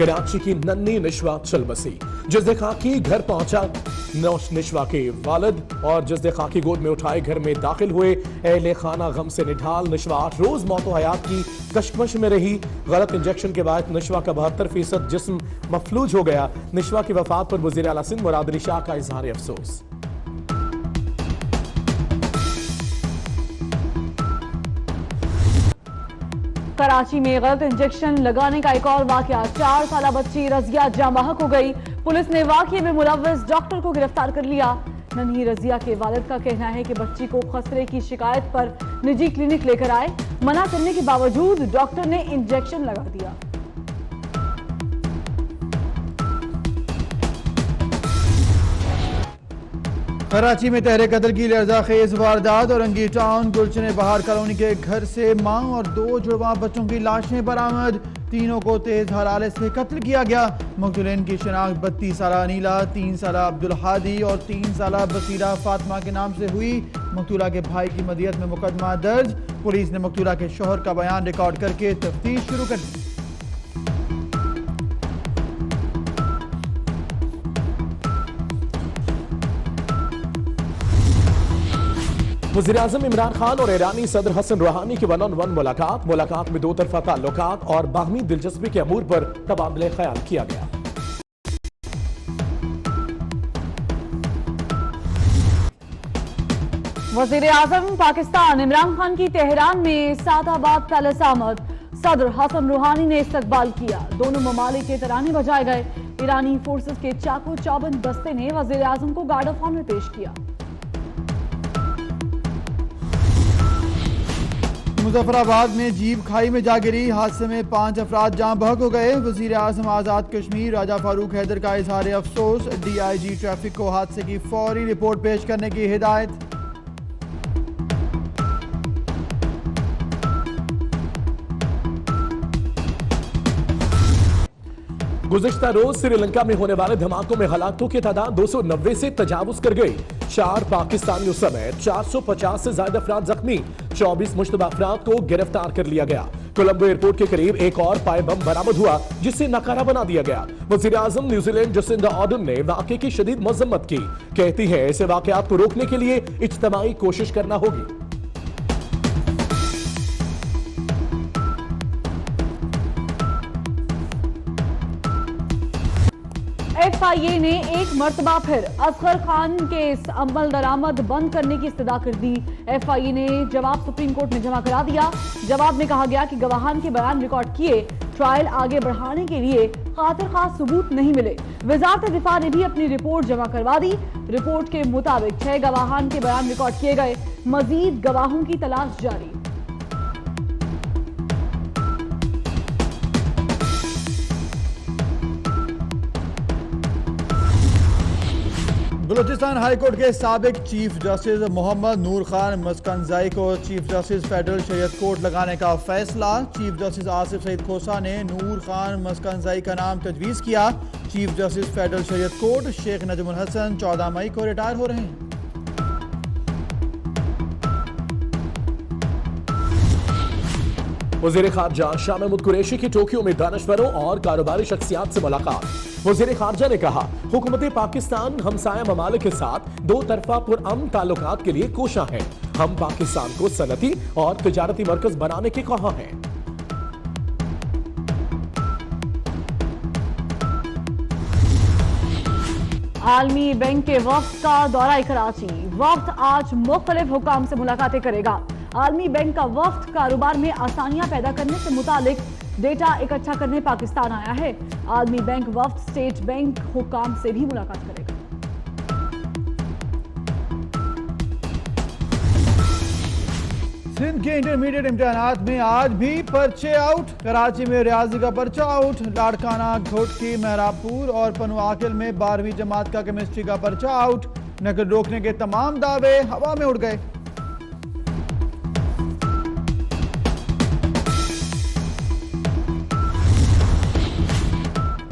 कराची की नन्ही निशवा चल बसी। जज़्दे खाकी घर पहुंचा। निशवा के वालिद और जज़्दे खाकी गोद में उठाए घर में दाखिल हुए। अहले खाना गम से निढाल। निशवा 8 रोज मौत व हयात की कशमकश में रही। गलत इंजेक्शन के बाद निशवा का 72% जिस्म मफलूज हो गया। निशवा की वफात पर वज़ीर आला सिंध मुराद अली शाह का इजहार अफसोस। कराची में गलत इंजेक्शन लगाने का एक और वाकया। 4 साल बच्ची रजिया जाँ बहक हो गई। पुलिस ने वाकये में मुलव्वस डॉक्टर को गिरफ्तार कर लिया। नन्ही रजिया के वालिद का कहना है कि बच्ची को खसरे की शिकायत पर निजी क्लिनिक लेकर आए। मना करने के बावजूद डॉक्टर ने इंजेक्शन लगा दिया। कराची में तहरे कत्ल की लर्ज़ाखेज वारदात। औरंगी टाउन गुलशन बहार कॉलोनी के घर से मां और 2 जुड़वा बच्चों की लाशें बरामद। तीनों को तेज हराले से कत्ल किया गया। मकतूलीन की शनाख्त 32 साल अनीला, 3 साल अब्दुल हादी और 3 साल बसीरा फातिमा के नाम से हुई। मकतूला के भाई की मदियत में मुकदमा दर्ज। पुलिस ने मकतूला के शोहर का बयान रिकॉर्ड करके तफ्तीश शुरू कर दी। वज़ीर आज़म इमरान खान और ईरानी सदर हसन रूहानी की 1-on-1 मुलाकात में 2 तरफा ताल्लुकात और बाहमी दिलचस्पी के अमूर पर तबादले ख्याल किया गया। वज़ीर आज़म पाकिस्तान इमरान खान की तेहरान में सादाबाद पैलेस आमद। सदर हसन रूहानी ने इस्तकबाल किया। दोनों ममालिक के तराने बजाए गए। ईरानी फोर्सेस के चाको चौबंद दस्ते ने वज़ीर आज़म को गार्ड ऑफ ऑनर पेश किया। मुजफ्फराबाद में जीप खाई में जा गिरी। हादसे में 5 अफराद जाँ बहक हो गए। वज़ीर आज़म आज़ाद कश्मीर राजा फारूक हैदर का इजहार अफसोस। DIG ट्रैफिक को हादसे की फौरी रिपोर्ट पेश करने की हिदायत। गुज़िश्ता रोज श्रीलंका में होने वाले धमाकों में हलाकों की तादाद 290 से तजावुज कर गई। 4 पाकिस्तानियों समेत 450 से ज्यादा अफराद जख्मी। 24 मुश्तबा अफराद को गिरफ्तार कर लिया गया। कोलंबो एयरपोर्ट के करीब एक और पाए बम बरामद हुआ जिससे नकारा बना दिया गया। वज़ीर आज़म न्यूजीलैंड जसिंदा आर्डर्न ने वाक़े की शदीद मज़म्मत की। कहती है ऐसे वाक़यात को रोकने के लिए इज्तिमाई कोशिश करना होगी। FIA ने एक मर्तबा फिर असगर खान केस अमल दरामद बंद करने की इस्तदा कर दी। FIA ने जवाब सुप्रीम कोर्ट में जमा करा दिया। जवाब में कहा गया कि गवाहान के बयान रिकॉर्ड किए। ट्रायल आगे बढ़ाने के लिए खातिर खास सबूत नहीं मिले। वजारत दिफा ने भी अपनी रिपोर्ट जमा करवा दी। रिपोर्ट के मुताबिक 6 गवाहान के बयान रिकॉर्ड किए गए। मजीद गवाहों की तलाश जारी। बलूचिस्तान हाईकोर्ट के साबिक चीफ जस्टिस मोहम्मद नूर खान मस्कनज़ई को चीफ जस्टिस फेडरल शरीयत कोर्ट लगाने का फैसला। चीफ जस्टिस आसिफ सईद खोसा ने नूर खान मस्कनज़ई का नाम तजवीज़ किया। चीफ जस्टिस फेडरल शरीयत कोर्ट शेख नजमुल हसन 14 मई को रिटायर हो रहे हैं। वज़ीर ख़ारजा शाह महमूद कुरैशी की टोक्यो में दानश्वरों और कारोबारी शख्सियात से मुलाकात। वज़ीर ख़ारजा ने कहा हुकूमत पाकिस्तान हमसाया ममालिक के साथ 2 तरफा पुरअमन ताल्लुकात के लिए कोशा है। हम पाकिस्तान को सनती और तिजारती मरकज बनाने के ख्वाह हैं। आलमी बैंक के वफ्द का दौरा कराची। वफ्द आज मुख्तलिफ हुकाम से मुलाकातें करेगा। आलमी बैंक का वफ्द कारोबार में आसानियां पैदा करने से मुतालिक डेटा इकट्ठा करने पाकिस्तान आया है। आलमी बैंक वफ्द स्टेट बैंक हुकाम से भी मुलाकात करेगा। सिंध के इंटरमीडिएट इम्तिहानात में आज भी पर्चे आउट। कराची में रियाजी का पर्चा आउट। लाड़काना, घोटकी, मेहरापुर और पनुआकिल में 12वीं जमात का केमिस्ट्री का पर्चा आउट। नकद रोकने के तमाम दावे हवा में उड़ गए।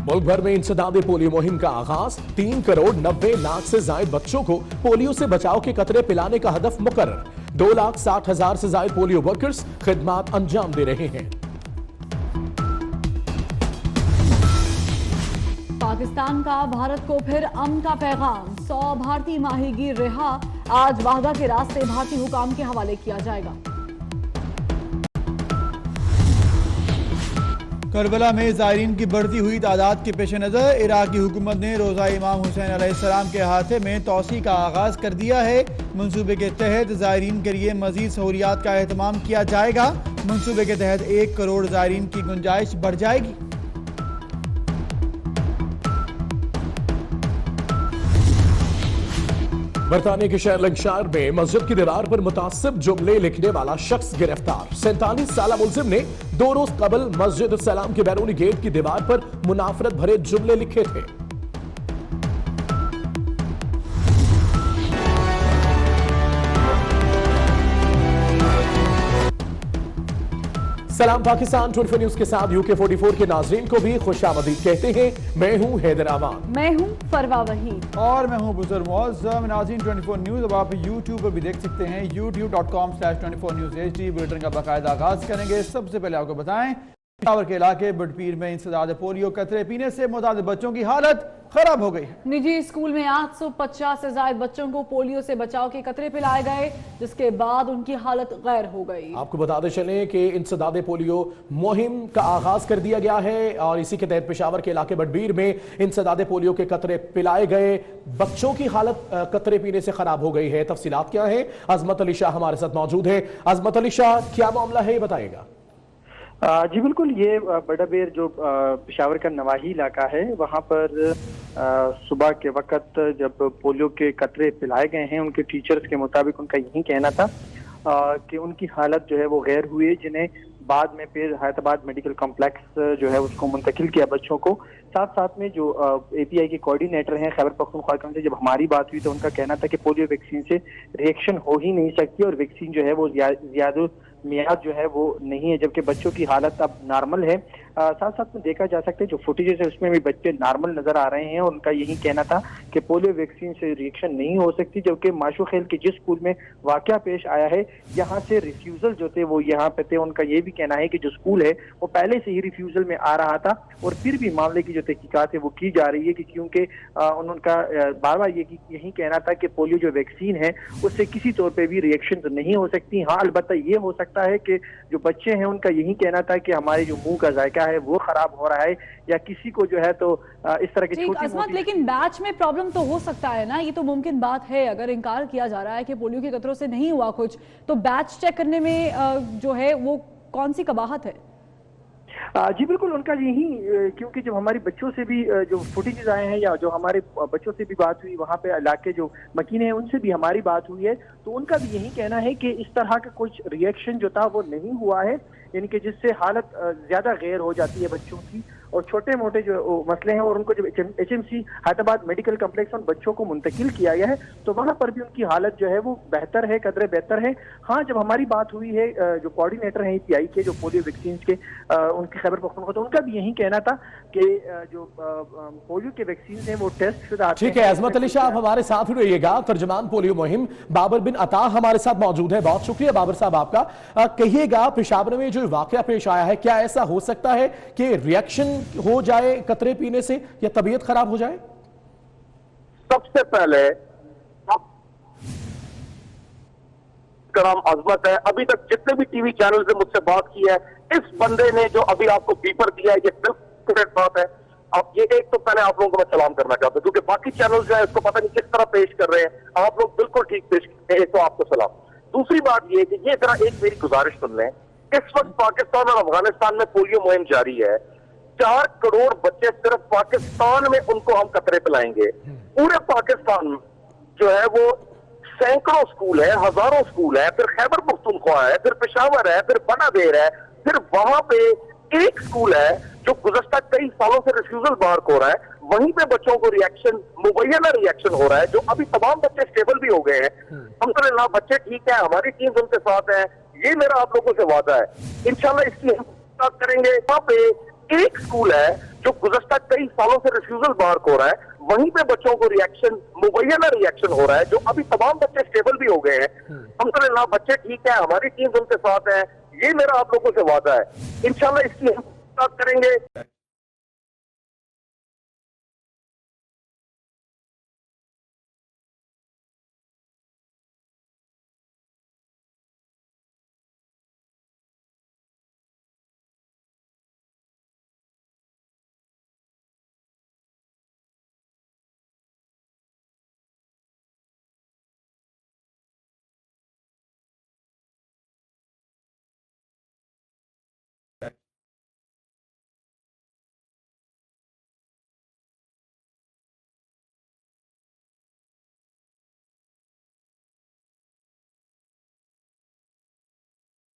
मुल्क भर में इंसदाद पोलियो मुहिम का आगाज। 3 करोड़ 90 लाख से जायद बच्चों को पोलियो से बचाव के कतरे पिलाने का हदफ मुकर्रर। 2,60,000 से जायद पोलियो वर्कर्स खिदमात अंजाम दे रहे हैं। पाकिस्तान का भारत को फिर अमन का पैगाम। 100 भारतीय माहीगीर रिहा। आज वाहदा के रास्ते भारतीय हुकाम के हवाले किया जाएगा। करबला में ज़ायरीन की बढ़ती हुई तादाद के पेश नज़र इराकी हुकूमत ने रोज़ा इमाम हुसैन अलैहिस्सलाम के हाथे में तोसी का आगाज़ कर दिया है। मंसूबे के तहत ज़ायरीन के लिए मज़ीद सहूलियात का एहतमाम किया जाएगा। मंसूबे के तहत 1 करोड़ ज़ायरीन की गुंजाइश बढ़ जाएगी। बरतानिया के शहर लंकाशायर में मस्जिद की दीवार पर मुतासिब जुमले लिखने वाला शख्स गिरफ्तार। 47 साल मुलजिम ने 2 रोज कबल मस्जिद सलाम के बैरूनी गेट की दीवार पर मुनाफरत भरे जुमले लिखे थे। सलाम पाकिस्तान 24 न्यूज के साथ UK 44 के नाजरीन को भी खुशामदीद कहते हैं। मैं हूं हैदर अमान, मैं हूं फरवा वहीद और मैं हूं बुजुर्ग मुअज़्ज़म। नाज़रीन 24 न्यूज़ अब आप YouTube पर भी देख सकते हैं। youtube.com/24newshd बुलेटिन का बाकायदा आगाज करेंगे। सबसे पहले आपको बताएं, पेशावर के इलाके बटपीर में इंसदाद पोलियो कतरे पीने से मुताद बच्चों की हालत खराब हो गई। निजी स्कूल में 850 से ज्यादा बच्चों को पोलियो से बचाव के कतरे पिलाए गए, जिसके बाद उनकी हालत गैर हो गई। आपको बताते चलें कि इंसदाद पोलियो मुहिम का आगाज कर दिया गया है और इसी के तहत पेशावर के इलाके बटबीर में इंसदाद पोलियो के कतरे पिलाए गए। बच्चों की हालत कतरे पीने से खराब हो गई है। तफसीलात क्या है, अजमत अली शाह हमारे साथ मौजूद है। अजमत अली शाह, क्या मामला है, ये बताएगा। जी बिल्कुल, ये बड़ाबेर जो पेशावर का नवाही इलाका है, वहाँ पर सुबह के वक्त जब पोलियो के कतरे पिलाए गए हैं, उनके टीचर्स के मुताबिक उनका यही कहना था कि उनकी हालत जो है वो गैर हुई है, जिन्हें बाद में फिर हैदराबाद मेडिकल कॉम्प्लेक्स जो है उसको मुंतकिल किया बच्चों को। साथ साथ में जो API के कोऑर्डिनेटर हैं खैबर पख्तूनख्वा से जब हमारी बात हुई तो उनका कहना था कि पोलियो वैक्सीन से रिएक्शन हो ही नहीं सकती और वैक्सीन जो है वो ज्यादा मियाद जो है वो नहीं है, जबकि बच्चों की हालत अब नॉर्मल है। साथ साथ में देखा जा सकता है जो फुटेजेस है उसमें भी बच्चे नॉर्मल नजर आ रहे हैं और उनका यही कहना था कि पोलियो वैक्सीन से रिएक्शन नहीं हो सकती। जबकि माशूखेल के जिस स्कूल में वाकया पेश आया है, यहाँ से रिफ्यूजल जो थे वो यहाँ पे थे। उनका ये भी कहना है कि जो स्कूल है वो पहले से ही रिफ्यूजल में आ रहा था और फिर भी मामले की जो तहकीकात है वो की जा रही है कि क्योंकि उनका बार बार यही कहना था कि पोलियो जो वैक्सीन है उससे किसी तौर पर भी रिएक्शन तो नहीं हो सकती। हाँ, अलबत्ता ये हो सकता है कि जो बच्चे हैं उनका यही कहना था कि हमारे जो मुंह का जायका है वो खराब हो रहा है या किसी को जो है तो इस तरह की छोटी। लेकिन बैच में प्रॉब्लम तो हो सकता है ना, ये तो मुमकिन बात है। अगर इनकार किया जा रहा है कि पोलियो के कतरों से नहीं हुआ कुछ, तो बैच चेक करने में जो है वो कौन सी कबाहत है? जी बिल्कुल, उनका यही, क्योंकि जब हमारी बच्चों से भी जो फुटेजेस आए हैं या जो हमारे बच्चों से भी बात हुई, वहाँ पे इलाके जो मकीन है उनसे भी हमारी बात हुई है, तो उनका भी यही कहना है कि इस तरह का कुछ रिएक्शन जो था वो नहीं हुआ है, यानी कि जिससे हालत ज्यादा गैर हो जाती है बच्चों की और छोटे मोटे जो मसले हैं। और उनको जब HMC हैदराबाद मेडिकल कॉम्प्लेक्स उन बच्चों को मुंतकिल किया गया है तो वहां पर भी उनकी हालत जो है वो बेहतर है, कदरे बेहतर है। हाँ, जब हमारी बात हुई है जो कोऑर्डिनेटर हैं API के जो पोलियो वैक्सीन के, उनकी खैबर पख्तूनख्वा, तो उनका भी यही कहना था कि जो पोलियो के वैक्सीन हैं वो टेस्ट शुदा। ठीक है अजमत अली शाह, आप हमारे साथ ही रहिएगा। तर्जमान पोलियो मुहिम बाबर बिन अता हमारे साथ मौजूद है। बहुत शुक्रिया बाबर साहब आपका। कहिएगा, पेशावर में जो वाकया पेश आया है, क्या ऐसा हो सकता है कि रिएक्शन हो जाए कतरे पीने से या तबीयत खराब हो जाए? सबसे पहले अजमत है, अभी तक जितने भी टीवी चैनल से मुझसे बात की है, इस बंदे ने जो अभी आपको बीपर दिया है ये बिल्कुल बात है। अब ये एक तो पहले आप लोगों को मैं सलाम करना चाहता हूं, क्योंकि बाकी चैनल जो है इसको पता नहीं किस तरह पेश कर रहे हैं, आप लोग बिल्कुल ठीक पेश करते हैं, तो आपको सलाम। दूसरी बात ये कि ये जरा एक मेरी गुजारिश सुन लें, इस वक्त पाकिस्तान और अफगानिस्तान में पोलियो मुहिम जारी है। 4 करोड़ बच्चे सिर्फ पाकिस्तान में उनको हम कतरे पिलाएंगे। पूरे पाकिस्तान में जो है वो सैकड़ों स्कूल है, हजारों स्कूल है, फिर खैबर पख्तूनख्वा है, फिर पेशावर है, फिर बनादेर है, फिर वहां पे एक स्कूल है जो गुज़श्ता कई सालों से रिफ्यूजल मार्क हो रहा है, वहीं पे बच्चों को रिएक्शन, मुबैना रिएक्शन हो रहा है, जो अभी तमाम बच्चे स्टेबल भी हो गए हैं। अल्हम्दुलिल्लाह बच्चे ठीक है, हमारी टीम उनके साथ है, ये मेरा आप लोगों से वादा है। इंशाल्लाह इसकी हम बात करेंगे। वहां पे एक स्कूल है जो गुज़श्ता कई सालों से रिफ्यूजल मार्क हो रहा है, वहीं पे बच्चों को रिएक्शन, मुबैना रिएक्शन हो रहा है, जो अभी तमाम बच्चे स्टेबल भी हो गए हैं। अल्हम्दुलिल्लाह बच्चे ठीक है, हमारी टीम उनके साथ है, ये मेरा आप लोगों से वादा है। इंशाल्लाह इसकी हम बात करेंगे।